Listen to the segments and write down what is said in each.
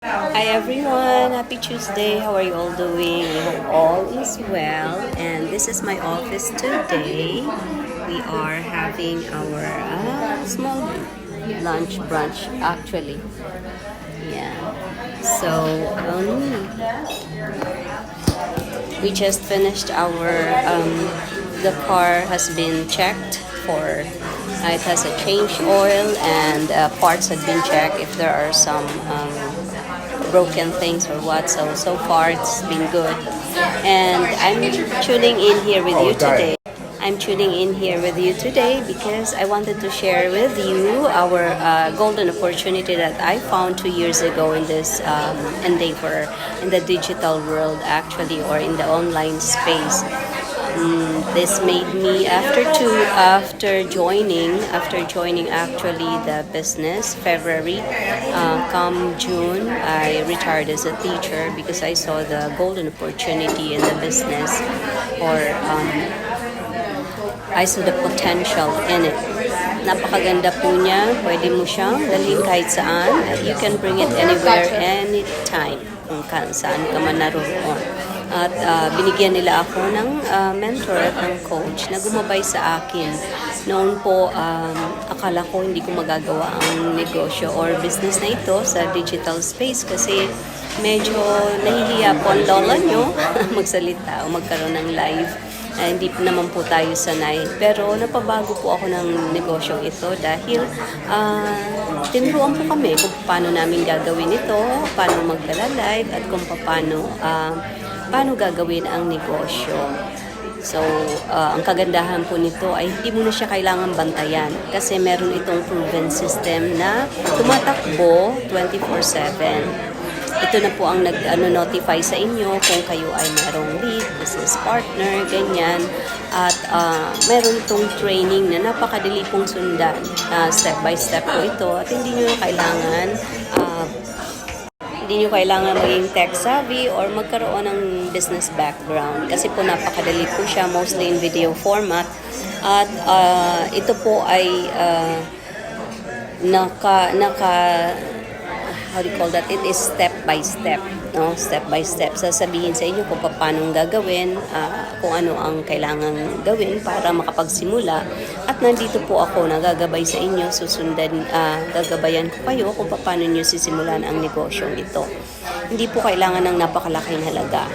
Hi everyone, happy Tuesday. How are you all doing? I hope all is well. And this is my office today. We are having our small lunch brunch actually. Yeah. So we just finished our the car has been checked for it has a change oil and parts had been checked if there are some broken things or what. So far it's been good, and I'm tuning in here with you today. I'm tuning in here with you today because I wanted to share with you our golden opportunity that I found 2 years ago in this endeavor in the digital world, actually, or in the online space. This made me after joining actually the business February, come June I retired as a teacher because I saw the golden opportunity in the business, or I saw the potential in it. Napakaganda po niya. Pwede mo siyang dalhin kahit saan. You can bring it anywhere, anytime, kung saan ka man naroon. At binigyan nila ako ng mentor at ng coach na gumabay sa akin. Noon po, akala ko hindi ko magagawa ang negosyo or business na ito sa digital space kasi medyo nahihiya po ang lola nyo magsalita o magkaroon ng live. Hindi naman po tayo sanay. Pero napabago po ako ng negosyong ito dahil tinuruan po kami kung paano namin gagawin ito, paano magdala-live, at kung paano gagawin ang negosyo. So, ang kagandahan po nito ay hindi mo na siya kailangan bantayan kasi meron itong proven system na tumatakbo 24/7. Ito na po ang nag-notify sa inyo kung kayo ay mayroong lead, business partner, ganyan. At meron itong training na napakadali pong sundan. Step by step po ito. At hindi nyo kailangan maging tech savvy or magkaroon ng business background. Kasi po napakadali po siya, mostly in video format. At ito po ay how do you call that? It is step by step, no? Step by step. Sasabihin sa inyo kung paano gagawin, kung ano ang kailangan gawin para makapagsimula. At nandito po ako nagagabay sa inyo, gagabayan ko kayo kung paano nyo sisimulan ang negosyong ito. Hindi po kailangan ng napakalaking halaga.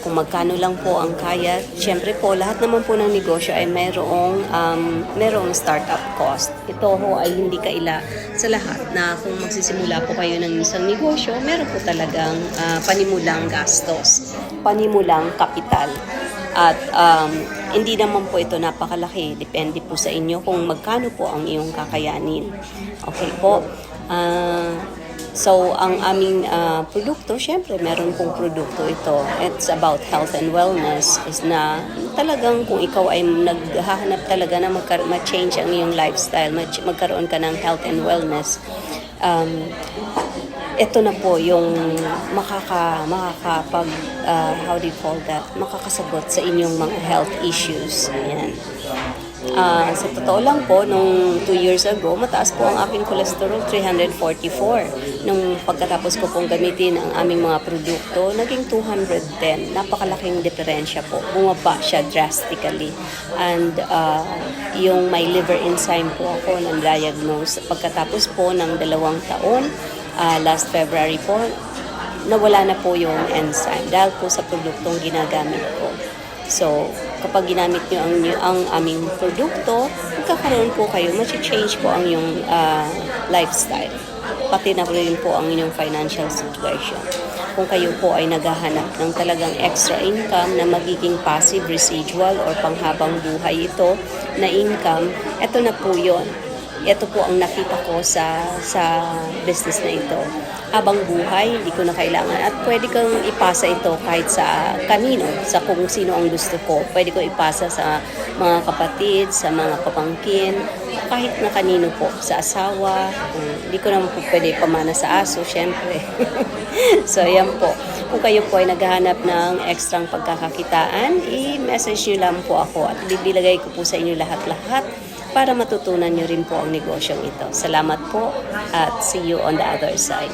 Kung magkano lang po ang kaya, syempre po, lahat naman po ng negosyo ay mayroong startup cost. Ito ho ay hindi kaila sa lahat na kung magsisimula po kayo ng isang negosyo, meron po talagang panimulang gastos, panimulang kapital. At hindi naman po ito napakalaki. Depende po sa inyo kung magkano po ang iyong kakayanin. Okay po. So, ang aming produkto, syempre, meron pong produkto ito. It's about health and wellness. Is na talagang kung ikaw ay naghahanap talaga na ma-change ang iyong lifestyle, magkaroon ka ng health and wellness, ito na po yung how do you call that? Makakasagot sa inyong mga health issues. Ayan. Sa totoo lang po, nung 2 years ago, mataas po ang aking cholesterol, 344. Nung pagkatapos ko pong gamitin ang aming mga produkto, naging 210. Napakalaking diferensya po. Bumaba siya drastically. And yung may liver enzyme po ako nang diagnose. Pagkatapos po ng 2 taon, last February po, nawala na po yung enzyme dahil po sa produktong ginagamit ko. So, kapag ginamit nyo ang aming produkto, magkakaroon po kayo, change po ang yung lifestyle. Pati na rin po ang inyong financial situation. Kung kayo po ay naghahanap ng talagang extra income na magiging passive, residual, or panghabang buhay ito na income, ito na po yon. Ito po ang nakita ko sa business na ito. Habang buhay, hindi ko na kailangan. At pwede kang ipasa ito kahit sa kanino, sa kung sino ang gusto ko. Pwede ko ipasa sa mga kapatid, sa mga kapangkin, kahit na kanino po, sa asawa. Hindi ko naman po pwede pamana sa aso, syempre. So, yan po. Kung kayo po ay naghahanap ng ekstrang pagkakakitaan, i-message nyo lang po ako at bibigay ko po sa inyo lahat-lahat para matutunan nyo rin po ang negosyong ito. Salamat po at see you on the other side.